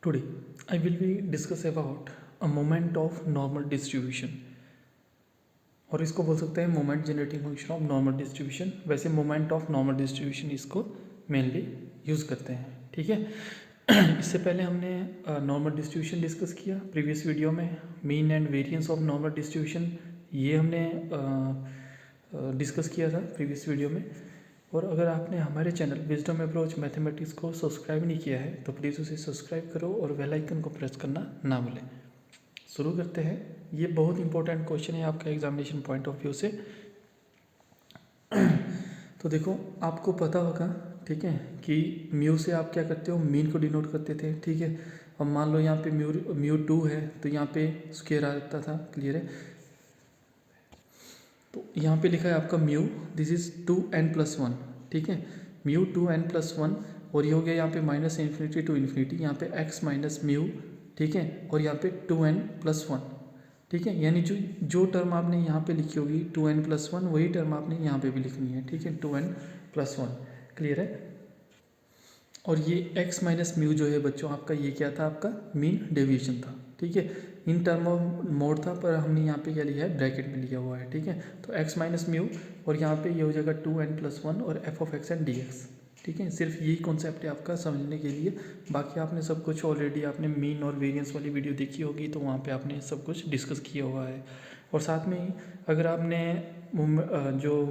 Today, I will be discuss about a moment of normal distribution और इसको बोल सकते हैं moment generating function of normal distribution. वैसे मोमेंट ऑफ नॉर्मल डिस्ट्रीब्यूशन इसको मेनली यूज़ करते हैं, ठीक है। इससे पहले हमने नॉर्मल डिस्ट्रीब्यूशन डिस्कस किया प्रीवियस वीडियो में। Mean and variance of normal distribution ये हमने डिस्कस किया था प्रीवियस वीडियो में। और अगर आपने हमारे चैनल विजडम अप्रोच मैथमेटिक्स को सब्सक्राइब नहीं किया है तो प्लीज़ उसे सब्सक्राइब करो और बेल आइकन को प्रेस करना ना भूलें। शुरू करते हैं। ये बहुत इंपॉर्टेंट क्वेश्चन है आपका एग्जामिनेशन पॉइंट ऑफ व्यू से। तो देखो, आपको पता होगा, ठीक है, कि म्यू से आप क्या करते हो, मीन को डिनोट करते थे, ठीक है। अब मान लो यहाँ पे म्यू 2 है तो यहाँ पे स्क्वायर आ जाता था, क्लियर है। तो यहाँ पे लिखा है आपका म्यू, दिस इज 2n+1, ठीक है। म्यू 2n+1 और ये हो गया यहाँ पे -∞ to ∞, यहाँ पे x माइनस म्यू, ठीक है, और यहाँ पे 2n+1, ठीक है। यानी जो टर्म आपने यहाँ पे लिखी होगी 2n+1 वही टर्म आपने यहाँ पे भी लिखनी है, ठीक है, 2n+1, क्लियर है। और ये x माइनस म्यू जो है बच्चों आपका, ये क्या था, आपका मीन डेविएशन था, ठीक है। इन टर्म ऑफ मोड था पर हमने यहाँ पे क्या लिया है, ब्रैकेट में लिया हुआ है, ठीक है। तो x माइनस म्यू और यहाँ पे ये हो जाएगा 2n+1 और f(x) एंड dx, ठीक है। सिर्फ यही कॉन्सेप्ट है आपका समझने के लिए। बाकी आपने सब कुछ ऑलरेडी आपने मीन और वेरिएंस वाली वीडियो देखी होगी तो वहाँ पे आपने सब कुछ डिस्कस किया हुआ है। और साथ में ही अगर आपने जो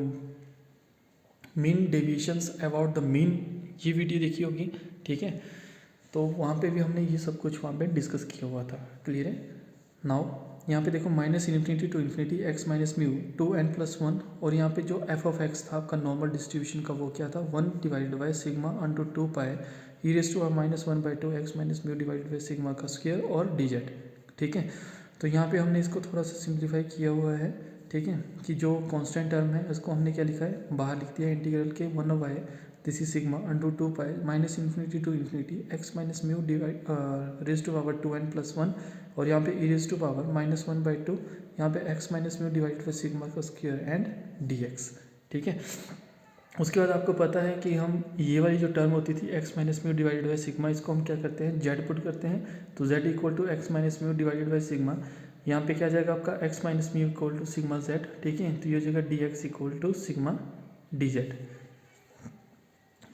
mean deviations about the mean ये वीडियो देखी होगी, ठीक है, तो वहाँ पे भी हमने ये सब कुछ वहाँ पे डिस्कस किया हुआ था, क्लियर है। नाउ यहाँ पे देखो -∞ to ∞ x minus mu 2n+1 और यहाँ पे जो f(x) था आपका नॉर्मल डिस्ट्रीब्यूशन का, वो क्या था, 1 divided by sigma * 2 pi e⁻⁻1/2 x minus mu divided by sigma का स्क्वायर और dz, ठीक है। तो यहाँ पे हमने इसको थोड़ा सा सिंप्लीफाई किया हुआ है, ठीक है, कि जो कांस्टेंट टर्म है उसको हमने क्या लिखा है, बाहर लिख दिया इंटीग्रल के 1/, this is sigma * 2 pi -∞ to ∞ x minus mu divide ⁻2n+1 और यहाँ पे e⁻⁻1/2 यहाँ पे x minus mu divide by sigma का स्क्वायर एंड dx, ठीक है। उसके बाद आपको पता है कि हम ये वाली जो टर्म होती थी x minus mu divided by sigma, इसको हम क्या करते हैं, z पुट करते हैं। तो z = x minus mu divided by sigma, यहाँ पे क्या जाएगा आपका x minus mu = sigma z, ठीक है। तो ये हो जाएगा dx = सिग्मा dz,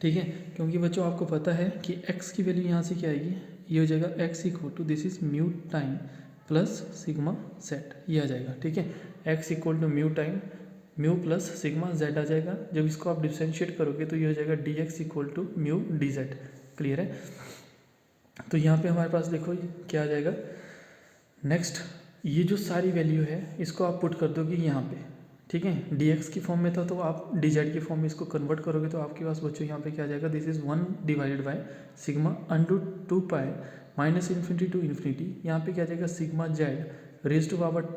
ठीक है। क्योंकि बच्चों आपको पता है कि x की वैल्यू यहाँ से क्या आएगी, ये हो जाएगा x = this is mu time plus sigma z, ये आ जाएगा, ठीक है। x = mu time mu plus sigma z आ जाएगा। जब इसको आप डिफ्रेंशिएट करोगे तो ये हो जाएगा dx = म्यू dz, क्लियर है। तो यहाँ पे हमारे पास देखो क्या आ जाएगा। नेक्स्ट, ये जो सारी वैल्यू है इसको आप पुट कर दोगे यहाँ पे, ठीक है। dx की फॉर्म में था तो आप dz की फॉर्म में इसको कन्वर्ट करोगे तो आपके पास बच्चों यहाँ पे क्या आ जाएगा, this is 1 divided by sigma * 2 pi -∞ to ∞, यहाँ पे क्या आ जाएगा, सिग्मा z ⁻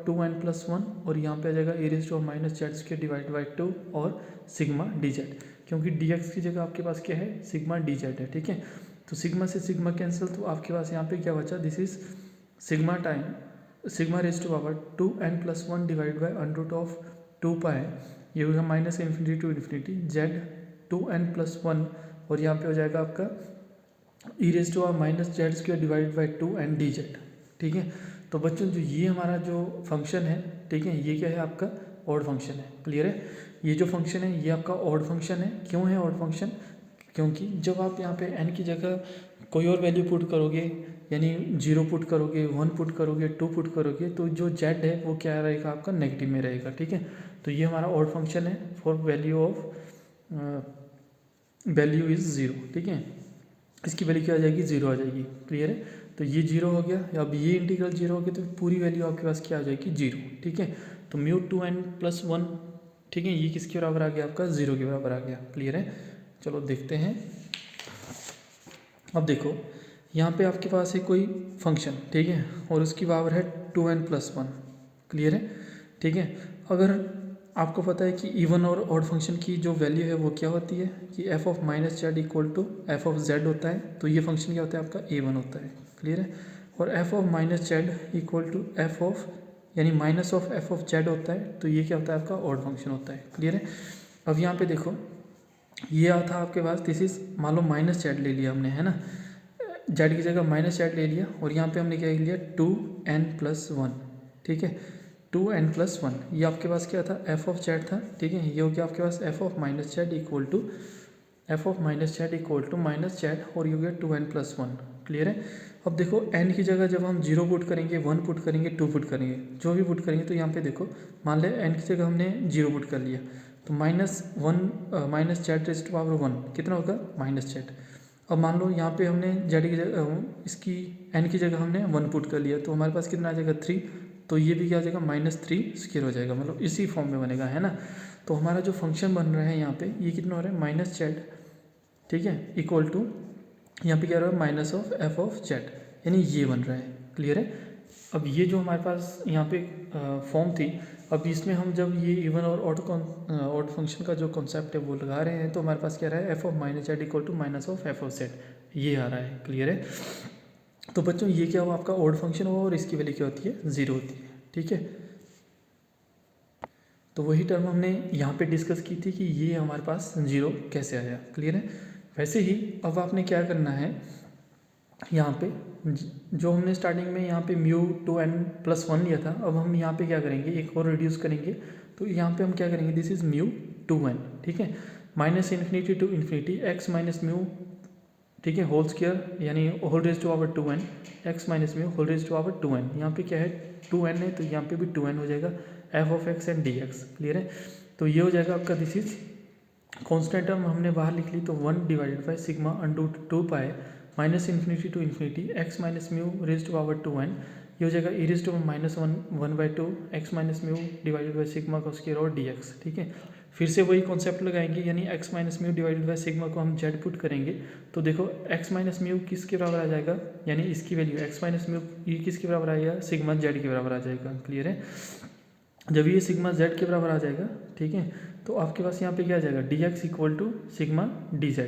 2n+1 और यहाँ पे आ जाएगा e⁻⁻z² डिवाइड बाई 2 और सिग्मा dz, क्योंकि dx की जगह आपके पास क्या है, सिग्मा dz है, ठीक है। तो सिग्मा से सिग्मा कैंसिल, तो आपके पास यहाँ पे क्या बचा, this is sigma time sigma ⁻ 2n+1 divide by √2 पाई, ये होगा -∞ to ∞ z 2n+1 और यहाँ पे हो जाएगा आपका e⁻⁻z² divide by 2 and dz, ठीक है। तो बच्चों जो ये हमारा जो फंक्शन है, ठीक है, ये क्या है, आपका ऑड फंक्शन है, क्लियर है। ये जो फंक्शन है ये आपका ऑड फंक्शन है। क्यों है ऑड फंक्शन, क्योंकि जब आप यहाँ पे n की जगह कोई और वैल्यू पुट करोगे, यानी 0 पुट करोगे, 1 पुट करोगे, 2 पुट करोगे, तो जो z है वो क्या रहेगा, आपका नेगेटिव में रहेगा, ठीक है। तो ये हमारा ऑड फंक्शन है फॉर वैल्यू इज़ 0, ठीक है। इसकी वैल्यू क्या आ जाएगी, 0 आ जाएगी, क्लियर है। तो ये 0 हो गया। अब ये इंटीग्रल 0 हो गया तो पूरी वैल्यू आपके पास क्या आ जाएगी, 0, ठीक है। तो म्यू 2n+1, ठीक है, ये किसके बराबर आ गया, आपका 0 के बराबर आ गया, क्लियर है। चलो देखते हैं। अब देखो यहाँ पे आपके पास है कोई फंक्शन, ठीक है, और उसकी पावर है 2n+1, क्लियर है, ठीक है। अगर आपको पता है कि इवन और ऑड फंक्शन की जो वैल्यू है वो क्या होती है कि f(-z) = f(z) होता है, तो ये फंक्शन क्या होता है, आपका a1 होता है, क्लियर है। और f(-z) = f यानी -f(z) होता है, तो ये क्या होता है, आपका ऑड फंक्शन होता है, क्लियर है। अब यहाँ पे देखो ये था आपके पास, दिस इज मान लो -z ले लिया हमने, है ना। जेड की जगह माइनस जेड ले लिया और यहाँ पे हमने क्या लिया 2n+1, ठीक है, 2n+1। ये आपके पास क्या था, एफ ऑफ जेड था, ठीक है। ये हो गया आपके पास F of minus Z equal to minus Z और ये हो गया 2n+1। क्लियर है। अब देखो n की जगह जब हम 0 पुट करेंगे, 1 पुट करेंगे, 2 पुट करेंगे, जो भी पुट करेंगे, तो यहाँ पे देखो मान ले n की जगह हमने 0 पुट कर लिया तो minus z raise to power 1 कितना होगा, माइनस जेड। अब मान लो यहाँ पे हमने जेड की जगह इसकी n की जगह हमने 1 पुट कर लिया तो हमारे पास कितना आ जाएगा 3, तो ये भी क्या आ जाएगा -3² हो जाएगा, मतलब इसी फॉर्म में बनेगा, है ना। तो हमारा जो फंक्शन बन रहा है यहाँ पे ये कितना हो रहा है, माइनस जेड, ठीक है, इक्वल टू यहाँ पे क्या रहा है minus of f of Z, यानी ये बन रहा है। क्लियर है। अब ये जो हमारे पास यहाँ पे फॉर्म थी, अब इसमें हम जब ये इवन और ऑड फंक्शन का जो कॉन्सेप्ट है वो लगा रहे हैं तो हमारे पास क्या रहा है, f of minus Z equal to minus of f of z, ये आ रहा है। क्लियर है। तो बच्चों ये क्या हुआ, आपका ऑड फंक्शन हुआ और इसकी वैल्यू क्या होती है, 0 होती है, ठीक है। तो वही टर्म हमने यहाँ पे डिस्कस की थी कि ये हमारे पास 0 कैसे आया। क्लियर है। वैसे ही अब आपने क्या करना है, यहाँ पे जो हमने स्टार्टिंग में यहाँ पे μ2n+1 लिया था, अब हम यहाँ पे क्या करेंगे, एक और रिड्यूस करेंगे। तो यहाँ पे हम क्या करेंगे, दिस इज μ2n, ठीक है, -∞ to ∞ x माइनस म्यू, ठीक है, होल स्क्वायर यानी whole raise to power 2n, x minus mu whole raise to power 2n। यहाँ पे क्या है 2n है तो यहाँ पे भी 2n हो जाएगा, F of x and dx। Clear है। तो ये हो जाएगा आपका, दिस इज कॉन्स्टेंट टर्म हमने बाहर लिख ली तो 1 divided by sigma under 2 pi -∞ to ∞ x minus mu raise to power 2n, ये हो जाएगा e raise to -1/2 x minus mu divided by sigma का स्क्वायर और dx। ठीक है, फिर से वही कॉन्सेप्ट लगाएंगे, यानी x minus mu divided by sigma को हम z पुट करेंगे तो देखो x माइनस म्यू किसके बराबर आ जाएगा, यानी इसकी वैल्यू x माइनस म्यू ये किसके बराबर आएगा, सिग्मा z के बराबर आ जाएगा। क्लियर है। जब ये सिग्मा z के बराबर आ जाएगा, ठीक है, तो आपके पास यहाँ पे क्या आ जाएगा, dx equal to sigma dz।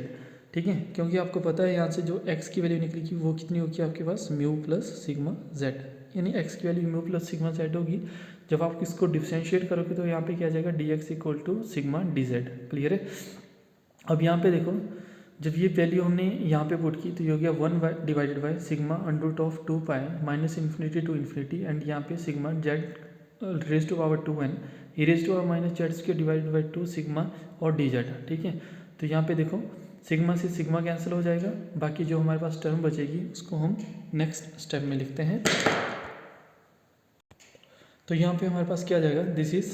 ठीक है, क्योंकि आपको पता है यहाँ से जो x की वैल्यू निकलेगी वो कितनी होगी आपके पास, म्यू प्लस सिग्मा z, यानी x की value mu plus sigma z होगी। जब आप इसको डिफ्रेंशिएट करोगे तो यहाँ पे क्या आ जाएगा, dx equal to sigma dz। Clear है। अब यहाँ पे देखो, जब ये वैल्यू हमने यहाँ पे पुट की तो ये हो गया 1 divided by sigma under of 2 pi -∞ to ∞, and यहाँ पे sigma z raise to power 2n e raise to power minus z square divided by 2 sigma और dz। ठीक है, तो यहाँ पे देखो सिग्मा से सिग्मा कैंसिल हो जाएगा, बाकी जो हमारे पास टर्म बचेगी उसको हम नेक्स्ट स्टेप में लिखते हैं। तो यहाँ पे हमारे पास क्या आ जाएगा, this is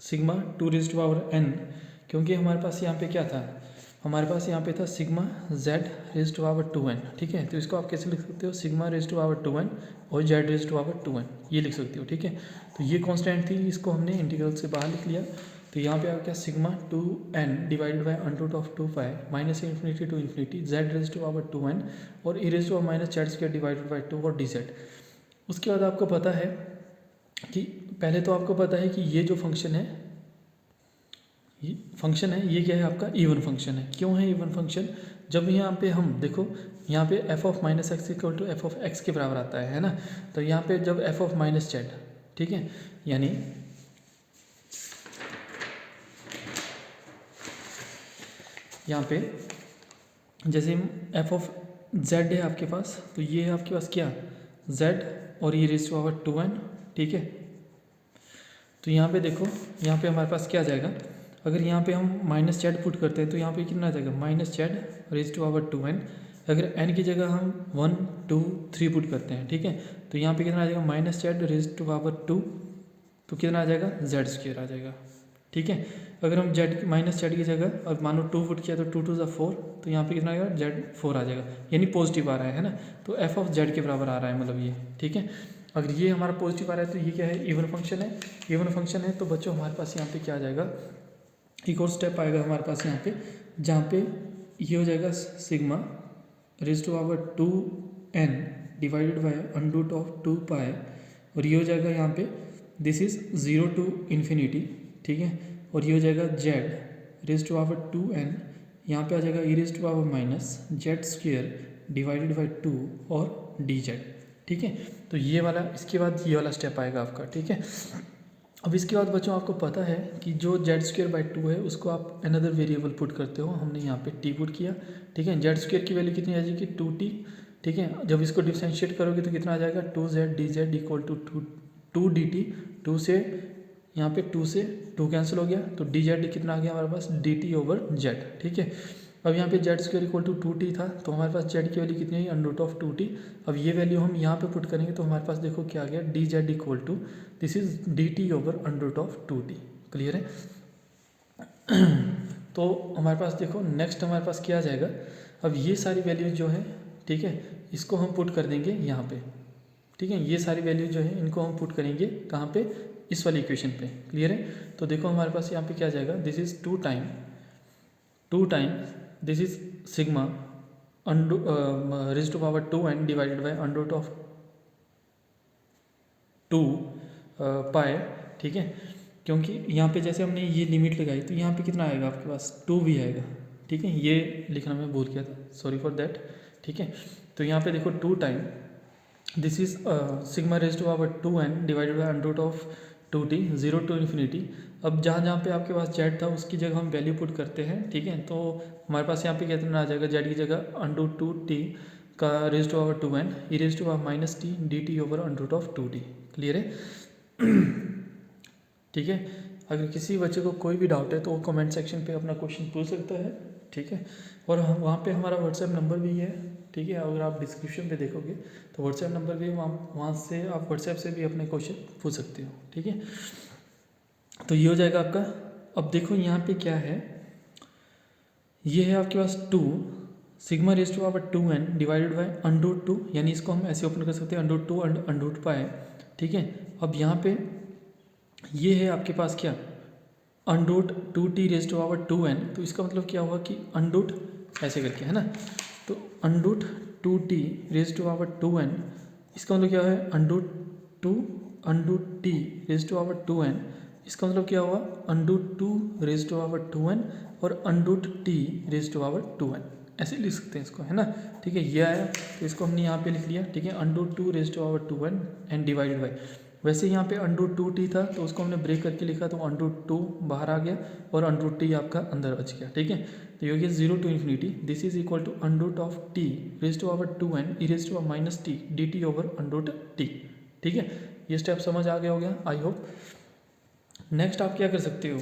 sigma 2 raise to power n, क्योंकि हमारे पास यहाँ पे क्या था, हमारे पास यहाँ पे था sigma z raise to power 2n। ठीक है, तो इसको आप कैसे लिख सकते हो, sigma raise to power 2n और z raise to power 2n, ये लिख सकते हो। ठीक है, तो ये कांस्टेंट थी, इसको हमने इंटीग्रल से बाहर लिख लिया। तो यहाँ पे आ गया sigma 2n divided by under of 2 pi -∞ to ∞ z raise to power 2n और e raise to power minus z square divided by 2 और dz। उसके बाद आपको पता है कि पहले तो आपको पता है कि ये जो फंक्शन है ये क्या है आपका, इवन फंक्शन है। क्यों है इवन फंक्शन, जब यहाँ पे हम देखो यहाँ पे f of minus x equal to f of x के बराबर आता है ना, तो यहाँ पे जब एफ ऑफ माइनस जेड, ठीक है, यानी यहाँ पे जैसे एफ ऑफ जेड है आपके पास, तो ये है आपके पास क्या, जेड और ये रेज टू पावर 2n। ठीक है, तो यहाँ पे देखो, यहाँ पे हमारे पास क्या आ जाएगा, अगर यहाँ पे हम माइनस जेड पुट करते हैं तो यहाँ पे कितना आ जाएगा, minus z raise to power 2n। अगर n की जगह हम 1 2 3 पुट करते हैं, ठीक है, तो यहाँ पे कितना आ जाएगा, minus z raise to power 2, तो कितना आ जाएगा, जेड स्क्वायर आ जाएगा। ठीक है, अगर हम जेड माइनस जेड की जगह अब मानो 2 पुट किया तो 2 2 4, तो यहाँ पे कितना आएगा, जेड 4 आ जाएगा, यानी पॉजिटिव आ रहा है ना, तो एफ ऑफ जेड के बराबर आ रहा है, मतलब ये। ठीक है, अगर ये हमारा पॉजिटिव आ रहा है तो ये क्या है, इवन फंक्शन है। इवन फंक्शन है तो बच्चों हमारे पास यहाँ पे क्या आ जाएगा, एक और स्टेप आएगा हमारे पास यहाँ पे, जहाँ पे ये हो जाएगा sigma raise to power 2n divided by under of 2 pi, और ये हो जाएगा यहाँ पे दिस इज 0 to ∞। ठीक है, और ये हो जाएगा z raise to power 2n, यहाँ पे आ जाएगा e raise to power minus z square divided by 2 और dz। ठीक है, तो ये वाला, इसके बाद ये वाला स्टेप आएगा आपका। ठीक है, अब इसके बाद बच्चों आपको पता है कि जो जेड स्क्वेयर बाई 2 है उसको आप अनदर वेरिएबल पुट करते हो, हमने यहाँ पे t पुट किया। ठीक है, जेड स्क्वेयर की वैल्यू कितनी आ जाएगी, 2t ठीक है। जब इसको डिफ्रेंशिएट करोगे तो कितना आ जाएगा 2z dz equal to 2 dt, 2 से यहाँ पे 2 से 2 कैंसिल हो गया तो dz कितना आ गया हमारे पास dt ओवर z, ठीक है। अब यहाँ पे Z square equal to 2t था तो हमारे पास जेड की वैल्यू कितनी है अंडर रूट ऑफ 2t। अब ये वैल्यू हम यहाँ पे पुट करेंगे तो हमारे पास देखो क्या आ गया d z equal to this is dt over under root of 2t। Clear है। तो हमारे पास देखो नेक्स्ट हमारे पास क्या आ जाएगा, अब ये सारी वैल्यूज जो है, ठीक है, इसको हम पुट कर देंगे यहाँ पे, ठीक है। ये सारी वैल्यूज जो है इनको हम पुट करेंगे कहाँ पे, इस वाली इक्वेशन पे। क्लियर है। तो देखो हमारे पास यहाँ पे क्या आ जाएगा, this is 2 time this is sigma raise to power 2n divided by under root of 2 pi, ठीक है। क्योंकि यहाँ पे जैसे हमने ये लिमिट लगाई तो यहाँ पे कितना आएगा आपके पास 2 भी आएगा, ठीक है। ये लिखना मैं भूल गया था, सॉरी फॉर दैट, ठीक है। तो यहाँ पे देखो 2 time this is sigma raise to power 2n divided by under root of 2t 0 to infinity. अब जहाँ पे आपके पास जेड था उसकी जगह हम वैल्यू पुट करते हैं, ठीक है। तो हमारे पास यहाँ पे कितना आ जाएगा, जेड की जगह अंडर रूट 2t का raise to power 2n e raise to power minus t dt over under root of 2t। Clear है। ठीक है। अगर किसी बच्चे को कोई भी डाउट है तो वो कमेंट सेक्शन पे अपना क्वेश्चन पूछ सकता है, ठीक है। और वहाँ पे हमारा व्हाट्सएप नंबर भी है, ठीक है। अगर आप डिस्क्रिप्शन पे देखोगे तो व्हाट्सएप नंबर भी वहाँ से आप व्हाट्सएप से भी अपने क्वेश्चन पूछ सकते हो, ठीक है। तो ये हो जाएगा आपका। अब देखो यहाँ पे क्या है, ये है आपके पास 2 sigma raise to power 2n divided by under root 2, यानी इसको हम ऐसे ओपन कर सकते हैं under root 2 under root pi, ठीक है। अब यहाँ पे ये है आपके पास क्या under root 2t raise to power 2n, तो इसका मतलब क्या हुआ कि अंडर रूट ऐसे करके, है ना। तो under root 2t raise to power 2n, इसका मतलब क्या है under root t raise to power 2n, इसका मतलब क्या हुआ under root 2 raise to power 2n और under root t raise to power 2n, ऐसे लिख सकते हैं इसको, है ना, ठीक है। ये आया तो इसको हमने यहाँ पे लिख लिया, ठीक है, under root 2 raise to power 2n and divided by, वैसे यहाँ पे अंडर रूट 2t था तो उसको हमने ब्रेक करके लिखा तो अंडर रूट 2 बाहर आ गया और अंडर रूट t आपका अंदर बच गया, ठीक है। तो ये हो गया 0 to infinity this is equal to under root of t raise to power 2n e raise to power minus t dt over under root t, ठीक है। ये स्टेप समझ आ गया होगा आई होप। नेक्स्ट आप क्या कर सकते हो,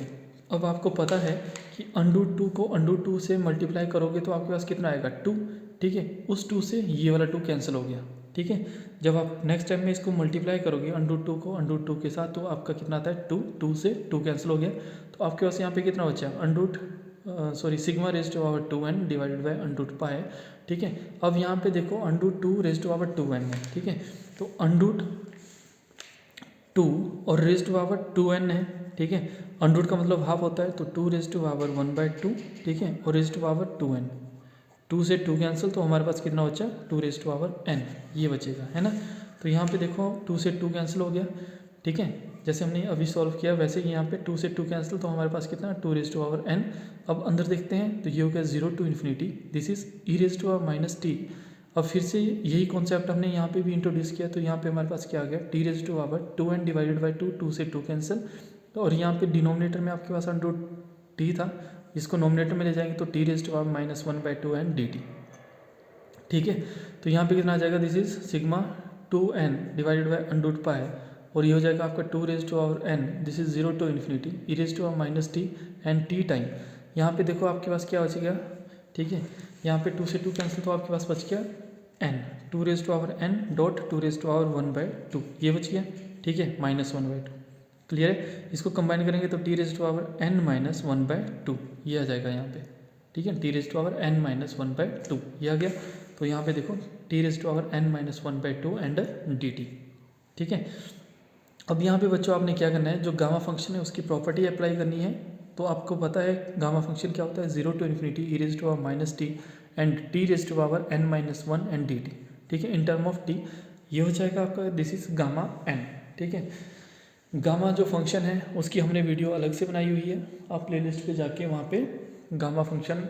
अब आपको पता है कि अंडर रूट 2 को अंडर रूट 2 से मल्टीप्लाई करोगे तो आपके पास कितना आएगा 2, ठीक है। उस 2 से ये वाला 2 कैंसिल हो गया, ठीक है। जब आप नेक्स्ट टाइम में इसको मल्टीप्लाई करोगे अंडर रूट 2 को अंडर रूट 2 के साथ तो आपका कितना आता है 2, 2 से 2 कैंसिल हो गया तो आपके पास यहाँ पे कितना बचा under root sigma raise to power 2n divided by under root pi, ठीक है। अब यहाँ पे देखो under root 2 raise to power 2n है, ठीक है। तो अंडर रूट 2 और रेज़ टू पावर 2n है, ठीक है। अंडर रूट का मतलब हाफ होता है तो 2 रेज़ टू पावर 1/2, ठीक है, और रेज़ टू पावर 2n, 2 से 2 कैंसिल तो हमारे पास कितना बचा 2 रेज़ टू पावर n, ये बचेगा, है ना। तो यहाँ पे देखो 2 से 2 कैंसिल हो गया, ठीक है। जैसे हमने अभी सॉल्व किया वैसे ही यहाँ पे 2 से 2 कैंसिल तो हमारे पास कितना 2 रेज़ टू पावर n। अब अंदर देखते हैं तो ये हो गया 0 to infinity this is e raise to power minus t। अब फिर से यही कॉन्सेप्ट हमने यहाँ पे भी इंट्रोड्यूस किया तो यहाँ पे हमारे पास क्या आ गया t raise to power 2n divided by 2, 2 से 2 कैंसिल, और यहाँ पे डिनोमिनेटर में आपके पास अंडर रूट t था, इसको नोमिनेटर में ले जाएंगे तो t raise to power minus 1/2 n dt, ठीक है। तो यहाँ पे कितना आ जाएगा this is sigma 2n divided by under root pi, और ये हो जाएगा आपका 2 raise to power n this is 0 to infinity e raise to power minus t and t time. यहाँ पे देखो आपके पास क्या बच गया, ठीक है। यहाँ पे 2 से 2 कैंसिल तो आपके पास बच गया n, 2 raise to power n dot 2 raise to power 1/2 ये बच गया, ठीक है, माइनस 1/2। क्लियर है। इसको कंबाइन करेंगे तो t raise to power n minus 1/2 ये आ जाएगा यहाँ पे, ठीक है, t raise to power n minus 1/2 ये आ गया। तो यहाँ पे देखो t raise to power n minus 1/2 and dt, ठीक है। अब यहाँ पे बच्चों आपने क्या करना है, जो गामा फंक्शन है उसकी प्रॉपर्टी अप्लाई करनी है। तो आपको पता है गामा फंक्शन क्या होता है 0 to infinity e raise to power minus t and t raise to power n minus 1 and dt, ठीक है, इन टर्म ऑफ t ये हो जाएगा आपका दिस इज गामा n, ठीक है। गामा जो फंक्शन है उसकी हमने वीडियो अलग से बनाई हुई है, आप प्लेलिस्ट पे जाके वहाँ पे गामा फंक्शन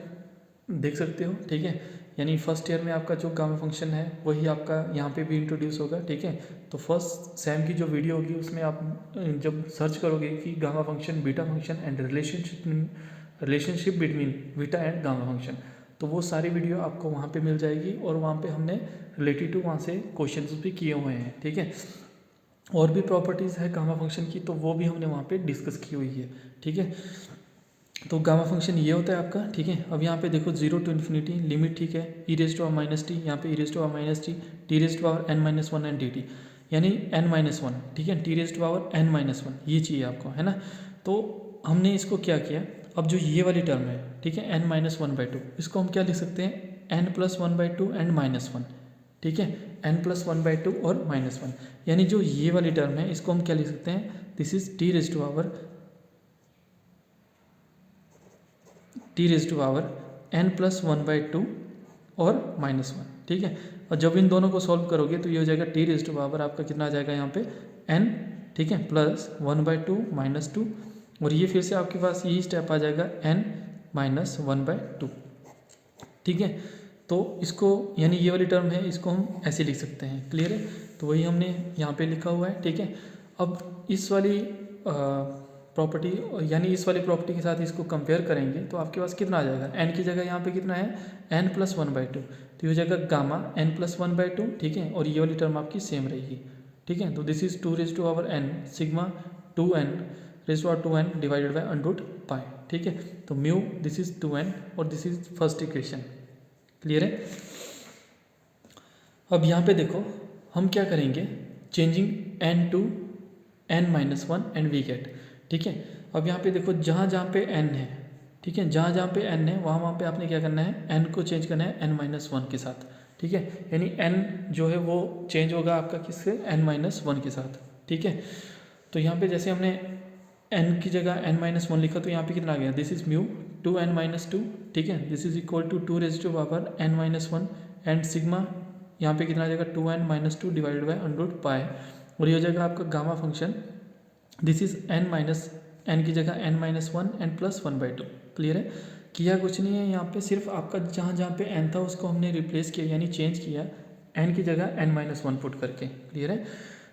देख सकते हो, ठीक है। यानी फर्स्ट ईयर में आपका जो गामा फंक्शन है वही आपका यहाँ पे भी इंट्रोड्यूस होगा, ठीक है। तो फर्स्ट सेम की जो वीडियो होगी उसमें आप जब सर्च करोगे कि gamma function beta function and relationship between beta and gamma function, तो वो सारी वीडियो आपको वहाँ पे मिल जाएगी और वहाँ पे हमने रिलेटेड टू वहाँ से क्वेश्चंस भी किए हुए हैं, ठीक है। और भी प्रॉपर्टीज़ है गामा फंक्शन की, तो वो भी हमने वहाँ पे डिस्कस की हुई है, ठीक है। तो गामा फंक्शन ये होता है आपका, ठीक है। अब यहाँ पे देखो 0 टू इन्फिनिटी लिमिट, ठीक है, e raise to power minus t, यहाँ पे e raise to power minus t, t raise to power n-1 and d t, यानी n-1, ठीक है, T raise to power n-1, ये चाहिए आपको, है ना। तो हमने इसको क्या किया, अब जो ये वाली टर्म है, ठीक है, n-1/2, इसको हम क्या लिख सकते हैं, n+1/2 एंड -1, ठीक है, n+1/2 और -1, यानी जो ये वाली टर्म है इसको हम क्या लिख सकते हैं, this is t raise to power n+1/2 और -1, ठीक है। और जब इन दोनों को सॉल्व करोगे तो ये हो जाएगा टी रेज टू पावर आपका कितना आ जाएगा यहाँ पे n, ठीक है, +1/2 -2, और ये फिर से आपके पास यही स्टेप आ जाएगा n-1/2, ठीक है। तो इसको यानी ये वाली टर्म है, इसको हम ऐसे लिख सकते हैं, क्लियर है। तो वही हमने यहाँ पे लिखा हुआ है, ठीक है। अब इस वाली प्रॉपर्टी यानी इस वाली प्रॉपर्टी के साथ इसको कंपेयर करेंगे तो आपके पास कितना आ जाएगा, n की जगह यहाँ पे कितना है n+1/2, तो ये हो जाएगा गामा n+1/2, ठीक है, और ये वाली टर्म आपकी सेम रहेगी, ठीक है। तो this is 2 raise to power n sigma 2n raise to power 2n divided by under pi, ठीक है। तो म्यू दिस इज 2n और this is first equation, clear है। अब यहाँ पे देखो हम क्या करेंगे, changing n to n-1 and we get, ठीक है। अब यहाँ पे देखो जहाँ जहाँ पे n है, ठीक है, जहाँ जहाँ पे n है वहाँ पे आपने क्या करना है, n को चेंज करना है n-1 के साथ, ठीक है, यानी n जो है वो चेंज होगा आपका किससे, n-1 के साथ, ठीक है। तो यहाँ पे जैसे हमने n की जगह n-1 लिखा तो यहाँ पे कितना आ गया, दिस इज म्यू 2n-2, ठीक है, this is equal to 2 raise to power n-1 and sigma यहाँ पे कितना आ जाएगा 2n-2 divided by under pi, और ये हो जाएगा आपका gamma function, this is n की जगह n-1 एंड +1/2, क्लियर है। किया कुछ नहीं है यहाँ पे, सिर्फ आपका जहाँ जहाँ पे n था उसको हमने रिप्लेस किया यानी चेंज किया n की जगह n-1 पुट करके, क्लियर है।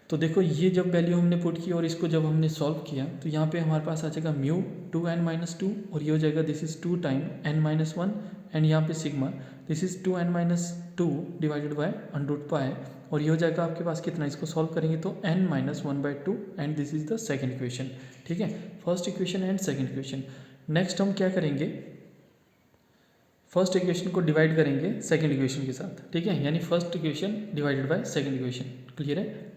तो देखो ये जब वैल्यू हमने पुट की और इसको जब हमने सॉल्व किया तो यहाँ पे हमारे पास आ जाएगा म्यू 2n-2 और ये हो जाएगा this is 2 time n-1 and यहाँ पे sigma this is 2n-2 divided by under pi, और ये हो जाएगा आपके पास कितना, इसको सॉल्व करेंगे तो n-1/2 and this is the second equation, ठीक है, first equation and second equation. Next हम क्या करेंगे, फर्स्ट इक्वेशन को डिवाइड करेंगे सेकंड इक्वेशन के साथ, ठीक है, यानी first equation divided by second equation, clear है।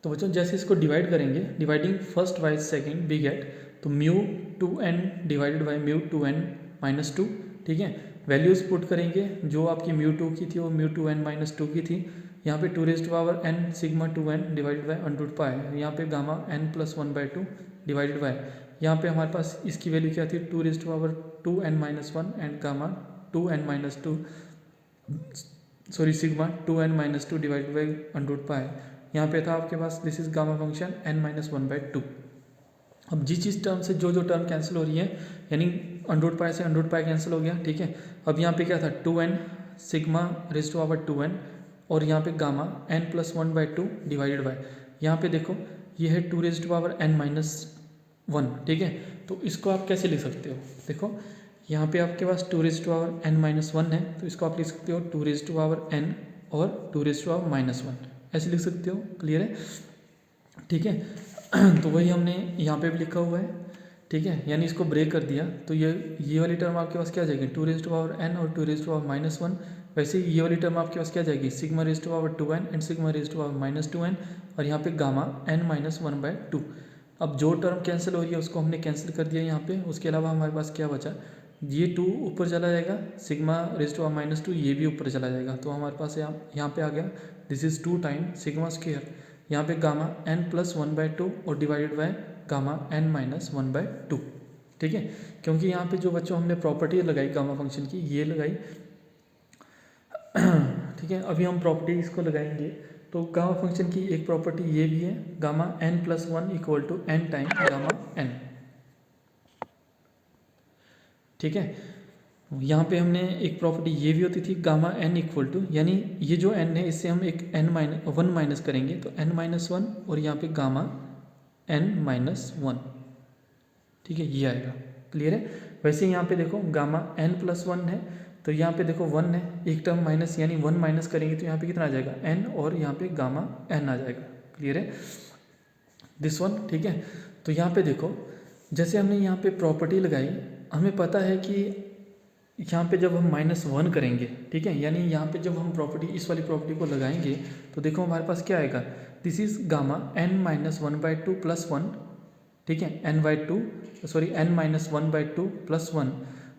तो बच्चों जैसे इसको डिवाइड करेंगे, dividing first by second we get, तो mu 2n divided by mu 2n-2, ठीक है, वैल्यूज़ पुट करेंगे, जो आपकी म्यू 2 की थी वो म्यू 2n-2 की थी, यहाँ पे 2 raise to power n sigma 2n divided by under pi, यहाँ पे गामा n+1/2 डिवाइडेड बाय, यहाँ पे हमारे पास इसकी वैल्यू क्या थी 2 raise to power 2n-1 and gamma 2n-2 sigma 2n-2 divided by under pi, यहाँ पे था आपके पास this is gamma function n-1/2। अब जिस टर्म से जो टर्म कैंसिल हो रही है, यानी अंडर पाई से अंडर पाई कैंसिल हो गया, ठीक है। अब यहाँ पे क्या था 2n sigma raise to power 2n और यहाँ पे गामा n+1/2 डिवाइडेड बाय, यहाँ पे देखो ये है 2 रेज टू पावर n-1, ठीक है। तो इसको आप कैसे लिख सकते हो, देखो यहाँ पे आपके पास 2 रेज टू पावर n-1 है, तो इसको आप लिख सकते हो 2 रेज टू पावर n और 2 रेज टू पावर -1, ऐसे लिख सकते हो, क्लियर है, ठीक है। तो वही हमने यहाँ पे भी लिखा हुआ है, ठीक है, यानी इसको ब्रेक कर दिया तो ये वाली टर्म आपके पास क्या आ जाएगी 2 रेज टू पावर n और 2 रेज टू पावर -1, वैसे ही ये वाली टर्म आपके पास क्या आ जाएगी sigma raise to power 2n and sigma raise to power -2n, और यहाँ पे गामा n-1/2। अब जो टर्म कैंसिल हो रही है उसको हमने कैंसिल कर दिया यहाँ पे, उसके अलावा हमारे पास क्या बचा, ये 2 ऊपर चला जाएगा, सिग्मा रेज टू पावर -2 ये भी ऊपर चला जाएगा, तो हमारे पास यहाँ पे आ गया this is 2 time sigma square, यहाँ पे गामा n+1/2 और डिवाइडेड बाय गामा n-1/2, ठीक है। क्योंकि यहाँ पे जो बच्चों हमने प्रॉपर्टी लगाई गामा फंक्शन की ये लगाई, ठीक है। अभी हम प्रॉपर्टी इसको लगाएंगे, तो गामा फंक्शन की एक प्रॉपर्टी ये भी है, gamma n+1 equal to n time gamma n, ठीक है। यहाँ पे हमने एक प्रॉपर्टी ये भी होती थी गामा n इक्वल टू, यानी ये जो n है इससे हम एक n-1 माइनस करेंगे तो n-1 और यहाँ पे गामा n-1, ठीक है, ये आएगा, क्लियर है। वैसे यहाँ पे देखो गामा n+1 है, तो यहाँ पे देखो 1 है, एक टर्म माइनस, यानी 1 माइनस करेंगे तो यहाँ पे कितना आ जाएगा n, और यहाँ पे गामा n आ जाएगा। क्लियर है दिस वन। ठीक है, तो यहाँ पे देखो जैसे हमने यहाँ पे प्रॉपर्टी लगाई, हमें पता है कि यहाँ पे जब हम -1 करेंगे, ठीक है, यानी यहाँ पे जब हम प्रॉपर्टी, इस वाली प्रॉपर्टी को लगाएंगे तो देखो हमारे पास क्या आएगा, दिस इज गामा n-1/2 + 1, ठीक है, n-1/2 + 1,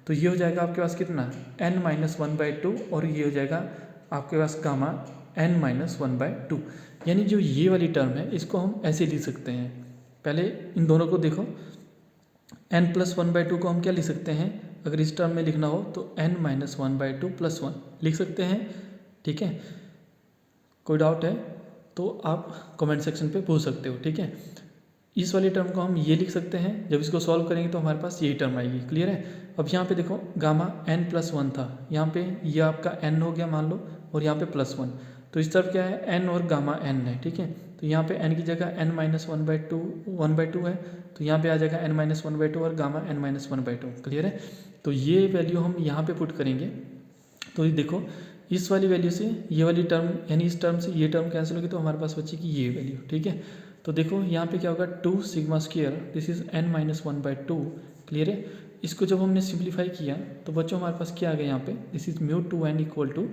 तो ये हो जाएगा आपके पास कितना n-1/2, और ये हो जाएगा आपके पास गामा n-1/2। यानी जो ये वाली टर्म है इसको हम ऐसे लिख सकते हैं, पहले इन दोनों को देखो, n+1/2 को हम क्या लिख सकते हैं, अगर इस टर्म में लिखना हो तो n-1/2 + 1 लिख सकते हैं। ठीक है, कोई डाउट है तो आप कमेंट सेक्शन पे पूछ सकते हो। ठीक है, इस वाली टर्म को हम ये लिख सकते हैं, जब इसको सॉल्व करेंगे तो हमारे पास यही टर्म आएगी। क्लियर है। अब यहाँ पे देखो गामा n+1 था, यहाँ पे ये आपका n हो गया मान लो, और यहाँ पे +1, तो इस तरफ क्या है n और गामा n है। ठीक है, तो यहाँ पे n की जगह n-1/2 है, तो यहाँ पे आ जाएगा n-1/2 और गामा n-1/2। क्लियर है, तो ये वैल्यू हम यहाँ पे पुट करेंगे, तो ये देखो इस वाली वैल्यू से ये वाली टर्म, यानी इस टर्म से ये टर्म कैंसिल होगी, तो हमारे पास बचेगी ये वैल्यू। ठीक है, तो देखो यहाँ पे क्या होगा 2 sigma square, this is n-1/2। Clear है, इसको जब हमने सिंप्लीफाई किया तो बच्चों हमारे पास क्या आ गया यहाँ पे, this is μ2n equal to,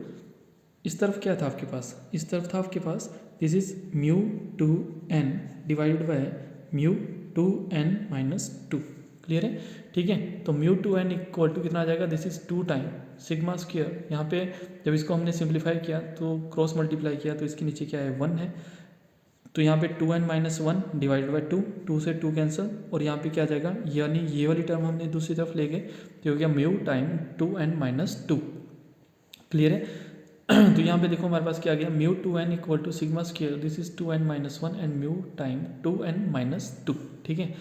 इस तरफ क्या था आपके पास, इस तरफ था आपके पास this is μ2n divided by μ2n-2। Clear है। ठीक है, तो μ2n इक्वल टू कितना आ जाएगा, this is 2 time sigma square, यहाँ पे जब इसको हमने सिंप्लीफाई किया तो क्रॉस मल्टीप्लाई किया तो इसके नीचे क्या है 1 है, तो यहाँ पे 2n-1 डिवाइडेड बाई 2, 2 से 2 कैंसिल, और यहाँ पे क्या आ जाएगा, यानी ये वाली टर्म हमने दूसरी तरफ ले गए तो हो गया म्यू टाइम 2n-2। क्लियर है, तो यहाँ पे देखो हमारे पास क्या आ गया, μ2n equal to sigma square, this is 2n-1 and mu time 2n-2। ठीक है,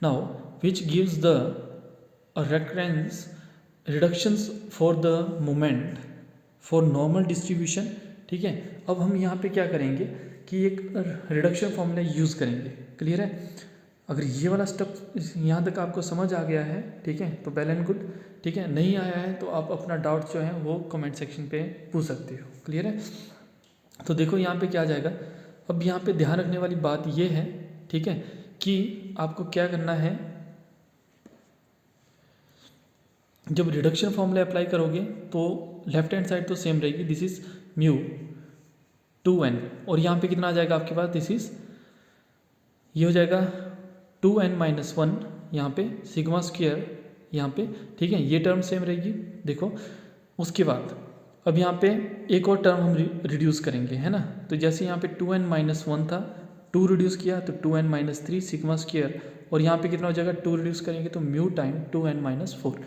now which gives the recurrence reductions for the moment for normal distribution. ठीक है, अब हम यहाँ पे क्या करेंगे कि एक रिडक्शन फॉर्मूला यूज़ करेंगे। क्लियर है, अगर ये वाला स्टेप यहाँ तक आपको समझ आ गया है, ठीक है, तो वेल एंड गुड। ठीक है, नहीं आया है तो आप अपना डाउट जो है वो कमेंट सेक्शन पे पूछ सकते हो। क्लियर है, तो देखो यहाँ पे क्या आ जाएगा, अब यहाँ पे ध्यान रखने वाली बात ये है, ठीक है, कि आपको क्या करना है, जब रिडक्शन फॉर्मूला अप्लाई करोगे तो लेफ्ट हैंड साइड तो सेम रहेगी, दिस इज μ2n, और यहाँ पे कितना आ जाएगा आपके पास, दिस इज ये हो जाएगा 2n-1 यहाँ पे सिग्मा स्क्वायर यहाँ पे। ठीक है, ये टर्म सेम रहेगी। देखो उसके बाद अब यहाँ पे एक और टर्म हम रिड्यूस करेंगे, है ना, तो जैसे यहाँ पे 2n-1 था, 2 रिड्यूस किया तो 2n-3 सिग्मा स्क्वायर, और यहाँ पे कितना हो जाएगा 2 रिड्यूस करेंगे तो म्यू टाइम 2n-4।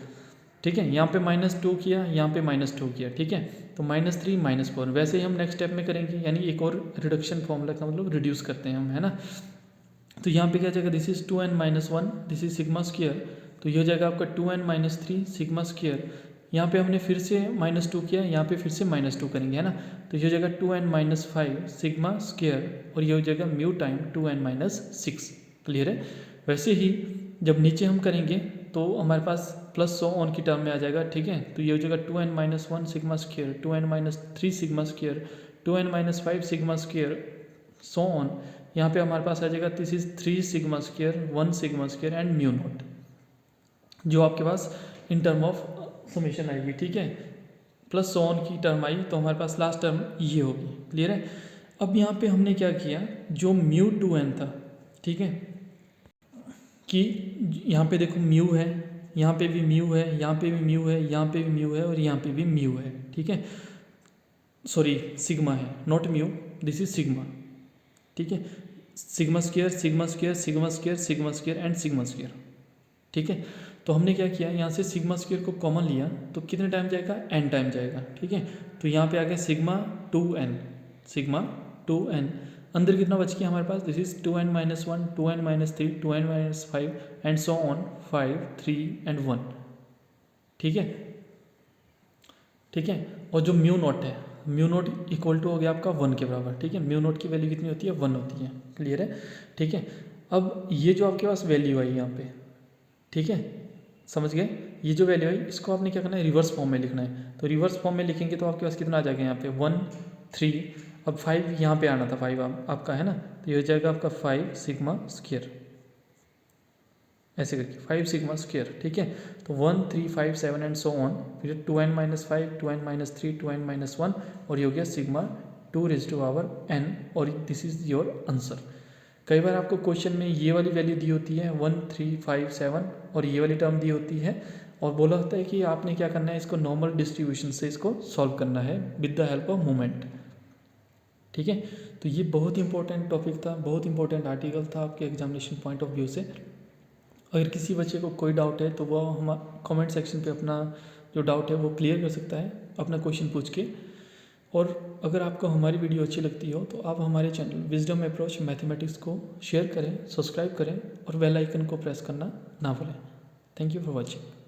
ठीक है, यहाँ पे -2 किया, यहाँ पे -2 किया। ठीक है, तो -3 -4, वैसे ही हम नेक्स्ट स्टेप में करेंगे, यानी एक और रिडक्शन फॉर्मूला का मतलब रिड्यूस करते हैं हम, है ना, तो यहाँ पे क्या जाएगा, this is 2n-1, this is sigma square, तो ये हो जाएगा आपका 2n-3 सिग्मा स्क्वायर, यहाँ पे हमने फिर से -2 किया, यहाँ पे फिर से -2 करेंगे, है ना, तो ये हो जाएगा 2n-5 सिग्मा स्क्वायर, और ये हो जाएगा म्यू टाइम 2n-6। क्लियर है, वैसे ही जब नीचे हम करेंगे तो हमारे पास +1 की टर्म में आ जाएगा। ठीक है, तो ये हो जाएगा 2n-1 sigma square, 2n-3 sigma square, 2n-5 sigma square, so on, यहाँ पे हमारे पास आ जाएगा this is 3 sigma square, 1 sigma square and mu naught, जो आपके पास इन टर्म ऑफ समेशन आएगी। ठीक है, +1 की टर्म आई तो हमारे पास लास्ट टर्म ये होगी। क्लियर है, अब यहाँ पे हमने क्या किया, जो μ2n था, ठीक है, कि यहाँ पे देखो म्यू है, यहाँ पे भी म्यू है, यहाँ पे भी म्यू है, यहाँ पे भी म्यू है, और यहाँ पे भी म्यू है। ठीक है, सॉरी सिग्मा है, not mu, this is sigma. ठीक है, sigma square sigma square sigma square sigma square and sigma square. ठीक है, तो हमने क्या किया, यहाँ से सिग्मा स्क्वायर को कॉमन लिया तो कितने टाइम जाएगा, n टाइम जाएगा। ठीक है, तो यहाँ पे आ गया सिग्मा 2n, अंदर कितना बच गया हमारे पास, this is 2n-1, 2n-3, 2n-5 and so on 5, 3 and 1। ठीक है, ठीक है, और जो म्यू नॉट है, म्यू नॉट इक्वल टू हो गया आपका 1 के बराबर। ठीक है, म्यू नॉट की वैल्यू कितनी होती है, 1 होती है। क्लियर है, ठीक है, अब ये जो आपके पास वैल्यू आई यहाँ पे, ठीक है, समझ गए, ये जो वैल्यू है इसको आपने क्या करना है, रिवर्स फॉर्म में लिखना है। तो रिवर्स फॉर्म में लिखेंगे तो आपके पास कितना आ जाएगा यहाँ पे 1 3, अब 5 यहाँ पे आना था, 5 आपका है ना, तो ये हो जाएगा आपका 5 सिग्मा स्क्वायर, ऐसे करके 5 सिग्मा स्क्वायर। ठीक है, तो 1 3 5 7 एंड सो ऑन, फिर 2n-5 2n-3 2n-1 और ये हो गया सिग्मा 2n, और दिस इज योर आंसर। कई बार आपको क्वेश्चन में ये वाली वैल्यू दी होती है 1 3 5 7 और ये वाली टर्म दी होती है, और बोला होता है कि आपने क्या करना है, इसको नॉर्मल डिस्ट्रीब्यूशन से इसको सॉल्व करना है with the help of moment. ठीक है, तो ये बहुत इंपॉर्टेंट टॉपिक था, बहुत इंपॉर्टेंट आर्टिकल था आपके एग्जामिनेशन पॉइंट ऑफ व्यू से। अगर किसी बच्चे को कोई डाउट है तो वह हम कमेंट सेक्शन पे अपना जो डाउट है वो क्लियर कर सकता है अपना क्वेश्चन पूछ के। और अगर आपको हमारी वीडियो अच्छी लगती हो तो आप हमारे चैनल विजडम अप्रोच मैथमेटिक्स को शेयर करें, सब्सक्राइब करें और बेल आइकन को प्रेस करना ना भूलें। Thank you for watching.